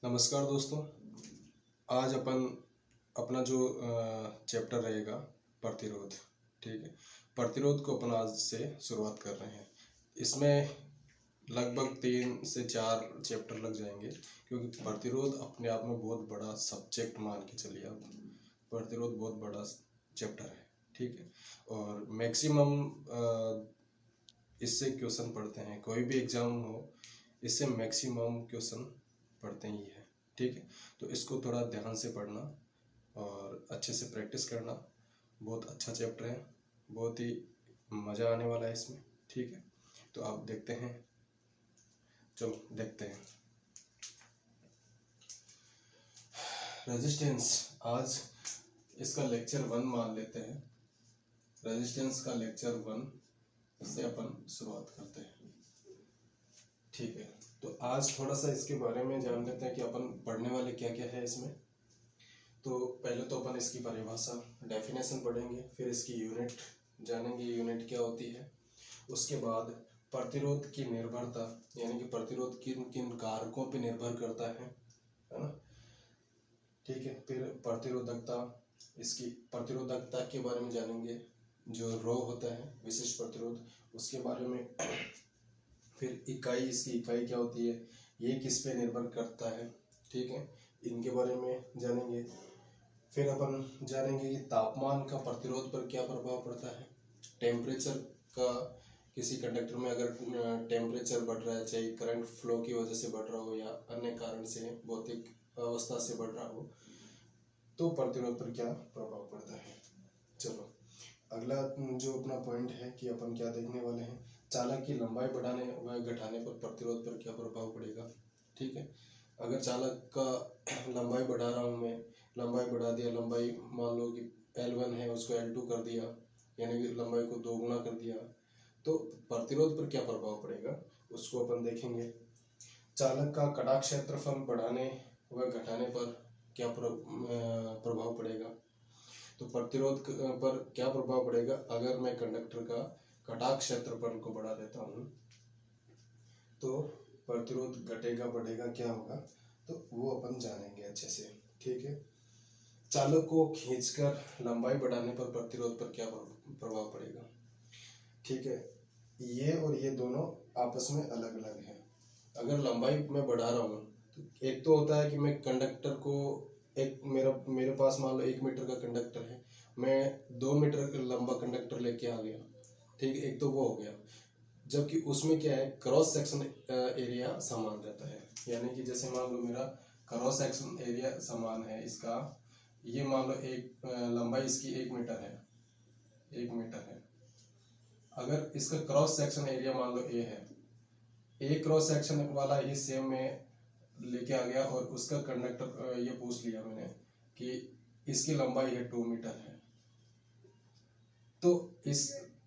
नमस्कार दोस्तों। आज अपन अपना जो चैप्टर रहेगा प्रतिरोध, ठीक है। प्रतिरोध को अपन आज से शुरुआत कर रहे हैं। इसमें लगभग 3 से 4 चैप्टर लग जाएंगे, क्योंकि प्रतिरोध अपने आप में बहुत बड़ा सब्जेक्ट मान के चलिए आप। प्रतिरोध बहुत बड़ा चैप्टर है, ठीक है। और मैक्सिमम इससे क्वेश्चन पढ़ते हैं, कोई भी एग्जाम हो इससे मैक्सिमम क्वेश्चन पढ़ते ही है, ठीक है। तो इसको थोड़ा ध्यान से पढ़ना और अच्छे से प्रैक्टिस करना। बहुत अच्छा चैप्टर है, बहुत ही मज़ा आने वाला है इसमें, ठीक है। तो आप देखते हैं, चलो देखते हैं। रेजिस्टेंस, आज इसका लेक्चर 1 मान लेते हैं। रेजिस्टेंस का लेक्चर 1 से अपन शुरुआत करते हैं, ठीक है। तो आज थोड़ा सा इसके बारे में जान लेते हैं कि अपन पढ़ने वाले क्या क्या है इसमें। तो पहले तो अपन इसकी परिभाषा, डेफिनेशन पढ़ेंगे, फिर इसकी यूनिट जानेंगे, यूनिट क्या होती है। उसके बाद प्रतिरोध की निर्भरता, यानी कि प्रतिरोध किन किन कारकों पे निर्भर करता है ना, ठीक है। फिर प्रतिरोधकता, इसकी प्रतिरोधकता के बारे में जानेंगे। जो रो होता है विशिष्ट प्रतिरोध, उसके बारे में। फिर इकाई, इसकी इकाई क्या होती है, ये किस पे निर्भर करता है, ठीक है, इनके बारे में जानेंगे। फिर अपन जानेंगे कि तापमान का प्रतिरोध पर क्या प्रभाव पड़ता है। टेम्परेचर का, किसी कंडक्टर में अगर टेम्परेचर बढ़ रहा है, चाहे करंट फ्लो की वजह से बढ़ रहा हो या अन्य कारण से, भौतिक अवस्था से बढ़ रहा हो, तो प्रतिरोध पर क्या प्रभाव पड़ता है। चलो अगला जो अपना पॉइंट है कि अपन क्या देखने वाले हैं, चालक की लंबाई बढ़ाने व घटाने पर प्रतिरोध पर क्या प्रभाव पड़ेगा, ठीक है। अगर चालक का लंबाई बढ़ा रहा हूँ मैं, लंबाई बढ़ा दिया, लंबाई मान लो कि L1 है, उसको L2 कर दिया, यानी कि लंबाई को 2 गुना कर दिया, तो प्रतिरोध पर क्या प्रभाव पड़ेगा उसको अपन देखेंगे। चालक का कड़ा क्षेत्रफल बढ़ाने व घटाने पर क्या प्रभाव पड़ेगा। तो प्रतिरोध पर क्या प्रभाव पड़ेगा अगर मैं कंडक्टर का कटाक्ष क्षेत्रफल को बढ़ा देता हूँ, तो प्रतिरोध घटेगा बढ़ेगा क्या होगा, तो वो अपन जानेंगे अच्छे से, ठीक है। चालक को खींचकर लंबाई बढ़ाने पर प्रतिरोध पर क्या प्रभाव पड़ेगा, ठीक है। ये और ये दोनों आपस में अलग अलग है। अगर लंबाई मैं बढ़ा रहा हूँ तो एक तो होता है कि मैं कंडक्टर को, एक मेरे पास मान लो 1 मीटर का कंडक्टर है, मैं 2 मीटर लंबा कंडक्टर लेके आ गया, ठीक है, एक तो वो हो गया। जबकि उसमें क्या है, क्रॉस सेक्शन एरिया समान रहता है, यानी कि जैसे मान लो मेरा क्रॉस सेक्शन एरिया समान है इसका, ये मान लो एक लंबाई इसकी 1 मीटर है, 1 मीटर है। अगर इसका क्रॉस सेक्शन एरिया मान लो ए है, ए क्रॉस सेक्शन वाला ये सेम में लेके आ गया और उसका कंडक्टर ये पूछ लिया मैंने कि इसकी लंबाई है 2 मीटर है,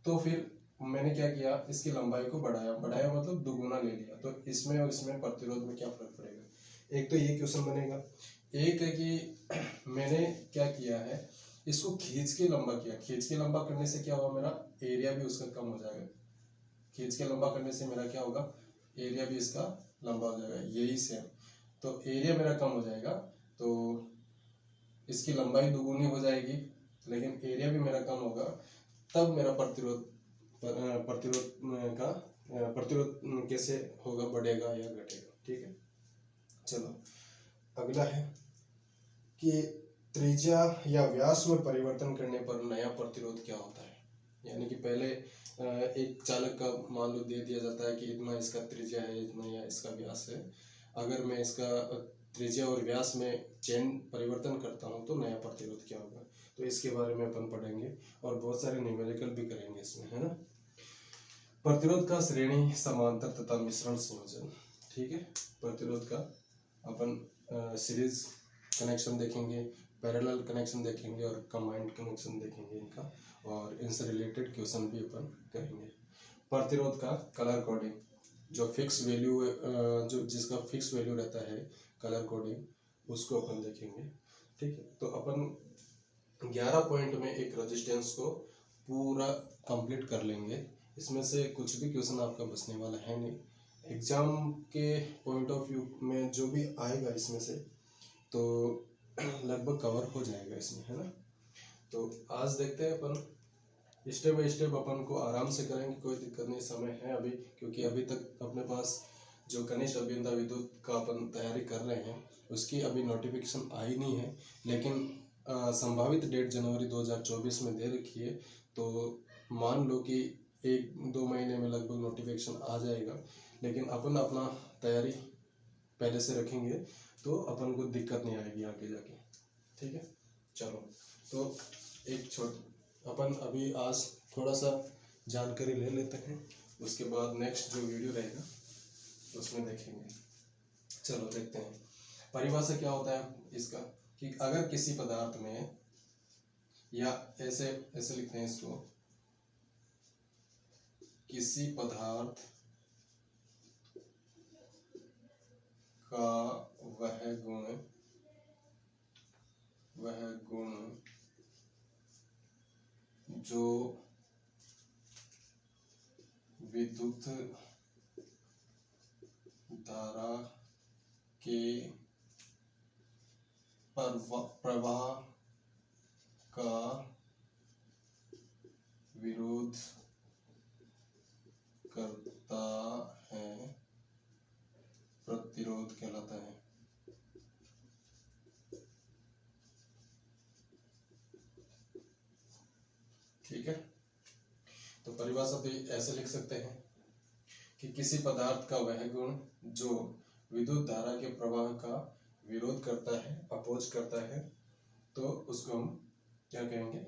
तो फिर मैंने क्या किया, इसकी लंबाई को बढ़ाया मतलब दुगुना ले लिया। तो इसमें और इसमें प्रतिरोध में क्या फर्क पड़ेगा। एक तो ये क्वेश्चन बनेगा, एक है कि मैंने क्या किया है, इसको खींच के लंबा किया, खींच के लंबा करने से क्या होगा, मेरा एरिया भी उसका कम हो जाएगा। खींच के लंबा करने से मेरा क्या होगा, एरिया भी इसका लंबा हो जाएगा, यही सेम। तो एरिया मेरा कम हो जाएगा, तो इसकी लंबाई दुगुनी हो जाएगी, लेकिन एरिया भी मेरा कम होगा, तब मेरा प्रतिरोध कैसे होगा, बढ़ेगा या घटेगा, ठीक है। चलो अगला है कि त्रिज्या या व्यास में परिवर्तन करने पर नया प्रतिरोध क्या होता है। यानी कि पहले एक चालक का मान लो दे दिया जाता है कि इतना इसका त्रिज्या है, इतना या इसका व्यास है। अगर मैं इसका त्रिज्या और व्यास में चेन परिवर्तन करता हूँ तो नया प्रतिरोध क्या होगा, तो इसके बारे में अपन पढ़ेंगे और बहुत सारे न्यूमेरिकल भी करेंगे इसमें, है ना। प्रतिरोध का श्रेणी, समांतर तथा मिश्रण संयोजन, ठीक है। प्रतिरोध का अपन सीरीज कनेक्शन देखेंगे, पैरेलल कनेक्शन देखेंगे और कंबाइंड कनेक्शन देखेंगे इनका, और इनसे रिलेटेड क्वेश्चन भी अपन करेंगे। प्रतिरोध का कलर कोडिंग, जो फिक्स वैल्यू जो जिसका फिक्स वैल्यू रहता है कलर कोडिंग, उसको अपन देखेंगे, ठीक है। तो अपन 11 पॉइंट में एक रेजिस्टेंस को पूरा कंप्लीट कर लेंगे। इसमें से कुछ भी क्वेश्चन आपका बचने वाला है नहीं, एग्जाम के पॉइंट ऑफ व्यू में जो भी आएगा इसमें से तो लगभग कवर हो जाएगा इसमें, है ना। तो आज देखते हैं अपन स्टेप बाय स्टेप, अपन को आराम से करेंगे, कोई दिक्कत नहीं, समय है अभी, क्योंकि अभी तक अपने पास जो कनिष्ठ अभियंता विद्युत का अपन तैयारी कर रहे हैं उसकी अभी नोटिफिकेशन आई नहीं है, लेकिन संभावित डेट जनवरी 2024 में दे रखी है। तो मान लो कि 1-2 महीने में लगभग नोटिफिकेशन आ जाएगा, लेकिन अपन अपना तैयारी पहले से रखेंगे तो अपन को दिक्कत नहीं आएगी आगे जाके, ठीक है। चलो, तो अपन अभी आज थोड़ा सा जानकारी ले लेते हैं, उसके बाद नेक्स्ट जो वीडियो रहेगा उसमें देखेंगे। चलो देखते हैं परिभाषा क्या होता है इसका, कि अगर किसी पदार्थ में, या ऐसे लिखते हैं इसको, किसी पदार्थ का वह गुण जो विद्युत धारा के प्रवाह का विरोध करता है, प्रतिरोध कहलाता है। ठीक है, तो परिभाषा भी ऐसे लिख सकते हैं कि किसी पदार्थ का वह गुण जो विद्युत धारा के प्रवाह का विरोध करता है, अपोज करता है, तो उसको हम क्या कहेंगे,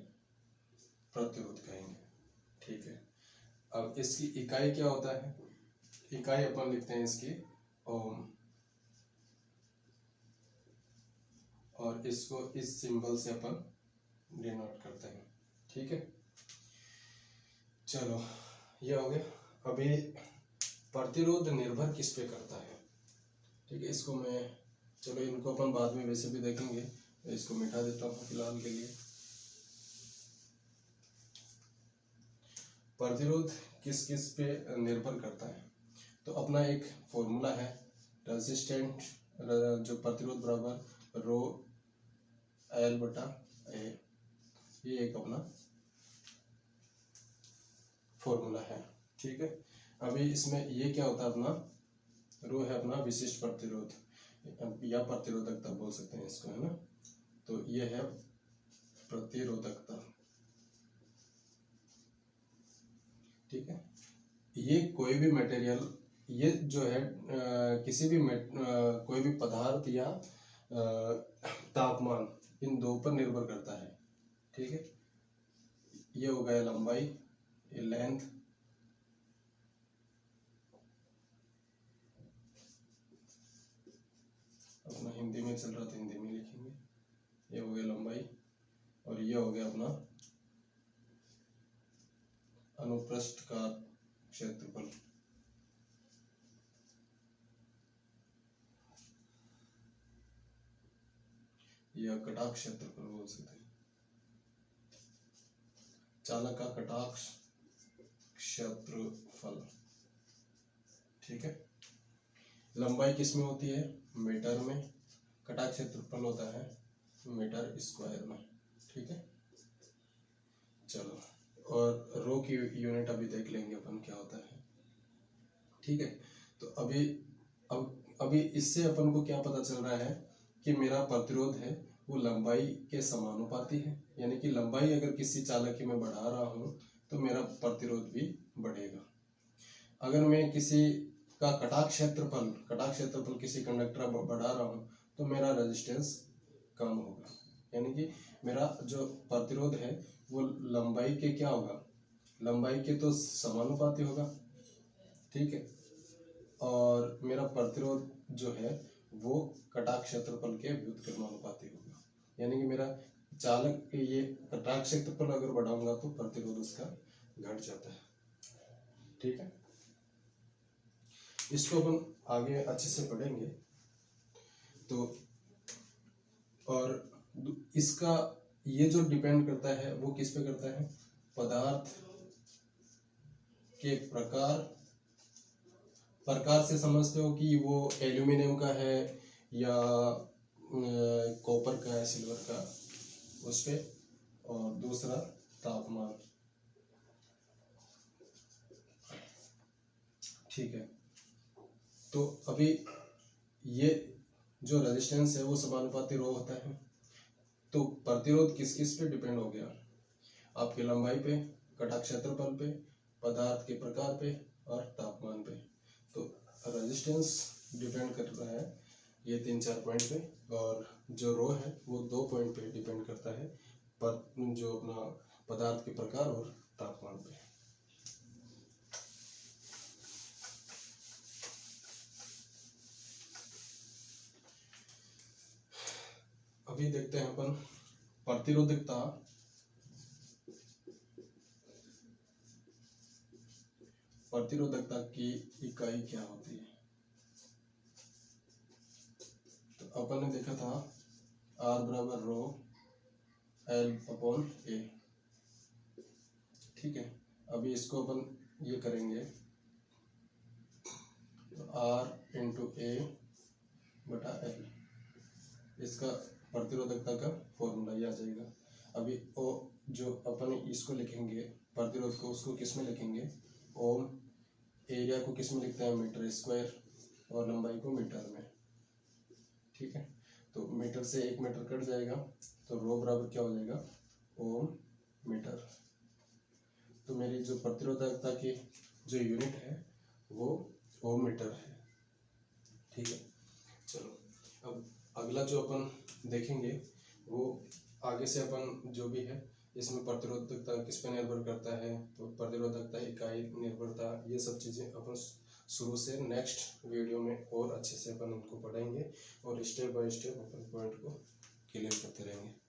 प्रतिरोध कहेंगे। ठीक है, अब इसकी इकाई क्या होता है, इकाई अपन लिखते हैं इसकी ओम, और इसको इस सिंबल से अपन डिनोट करते हैं। ठीक है, चलो ये हो गया। अभी प्रतिरोध निर्भर किस पे करता है, ठीक है, इसको मैं, चलो इनको अपन बाद में वैसे भी देखेंगे, इसको मिटा देता हूँ फिलहाल के लिए। प्रतिरोध किस किस पे निर्भर करता है, तो अपना एक फॉर्मूला है, रेजिस्टेंट जो प्रतिरोध बराबर रो एल बटा ए, ये एक अपना फॉर्मूला है। ठीक है, अभी इसमें ये क्या होता है, अपना रो है अपना विशिष्ट प्रतिरोध या प्रतिरोधकता बोल सकते हैं इसको, है ना। तो ये है प्रतिरोधकता। ठीक है, ये कोई भी मटेरियल, ये जो है किसी भी कोई भी पदार्थ या तापमान, इन दो पर निर्भर करता है। ठीक है, ये हो गया लंबाई, ये लेंथ, अपना हिंदी में चल रहा था, हिंदी में लिखेंगे, ये हो गया लंबाई, और ये हो गया अपना अनुप्रस्थ का क्षेत्रफल। यह कटाक्ष क्षेत्रफल बोल सकते हैं, चालक का कटाक्ष क्षेत्रफल। ठीक है, लंबाई किस में होती है, मीटर में, कटाक्ष क्षेत्रफल होता है मीटर स्क्वायर में। ठीक है, चलो, और रो की यूनिट अभी देख लेंगे अपन क्या होता है। ठीक है, तो अभी इससे अपन को क्या पता चल रहा है कि मेरा प्रतिरोध है वो लंबाई के समानुपाती है, यानी कि लंबाई अगर किसी चालक में बढ़ा रहा हूं तो मेरा प्रतिरोध भी बढ़ेगा। अगर मैं किसी का कटाक्ष क्षेत्रफल किसी कंडक्टर बढ़ा रहा हूं तो मेरा रेजिस्टेंस कम होगा, यानी कि मेरा जो प्रतिरोध है वो लंबाई के क्या होगा, लंबाई के तो समानुपाती होगा। ठीक है, और मेरा प्रतिरोध जो है वो कटाक्ष क्षेत्रफल के व्युत्क्रमानुपाती होगा, यानी कि मेरा चालक ये कटाक्ष क्षेत्रफल अगर बढ़ाऊंगा तो प्रतिरोध उसका घट जाता है। ठीक है, इसको अपन आगे अच्छे से पढ़ेंगे। तो और इसका ये जो डिपेंड करता है वो किस पे करता है, पदार्थ के प्रकार प्रकार से समझते हो कि वो एल्यूमिनियम का है या कॉपर का है, सिल्वर का, उस पे। और दूसरा तापमान। ठीक है, तो अभी ये जो रेजिस्टेंस है वो समानुपाती रो होता है। तो प्रतिरोध किस किस पे डिपेंड हो गया? आपकी लंबाई पे, कटा क्षेत्रफल पे, पदार्थ के प्रकार पे और तापमान पे। तो रेजिस्टेंस डिपेंड कर रहा है ये 3-4 पॉइंट पे, और जो रो है वो 2 पॉइंट पे डिपेंड करता है, पर जो अपना पदार्थ के प्रकार और तापमान पे। अभी देखते हैं अपन प्रतिरोधकता। प्रतिरोधकता की इकाई क्या होती है? तो अपन ने देखा था R बराबर रो L अपॉन A। ठीक है, अभी इसको अपन ये करेंगे, तो R इंटू A बटा L, इसका प्रतिरोधकता का फॉर्मूला ये आ जाएगा। अभी ओ जो अपन इसको लिखेंगे प्रतिरोध को, उसको किस में लिखेंगे? ओम। एरिया को किस में लिखते हैं? Metre square. और लंबाई को मीटर में। ठीक है, तो मीटर से 1 मीटर कट जाएगा, तो रो बराबर क्या हो जाएगा? ओम मीटर। तो मेरी जो प्रतिरोधकता की जो यूनिट है वो ओम मीटर है। ठीक है, चलो अब अगला जो अपन देखेंगे वो आगे से अपन जो भी है इसमें प्रतिरोधकता किस पे निर्भर करता है, तो प्रतिरोधकता, इकाई, निर्भरता, ये सब चीज़ें अपन शुरू से नेक्स्ट वीडियो में और अच्छे से अपन उनको पढ़ेंगे और step by step upon point को क्लियर करते रहेंगे।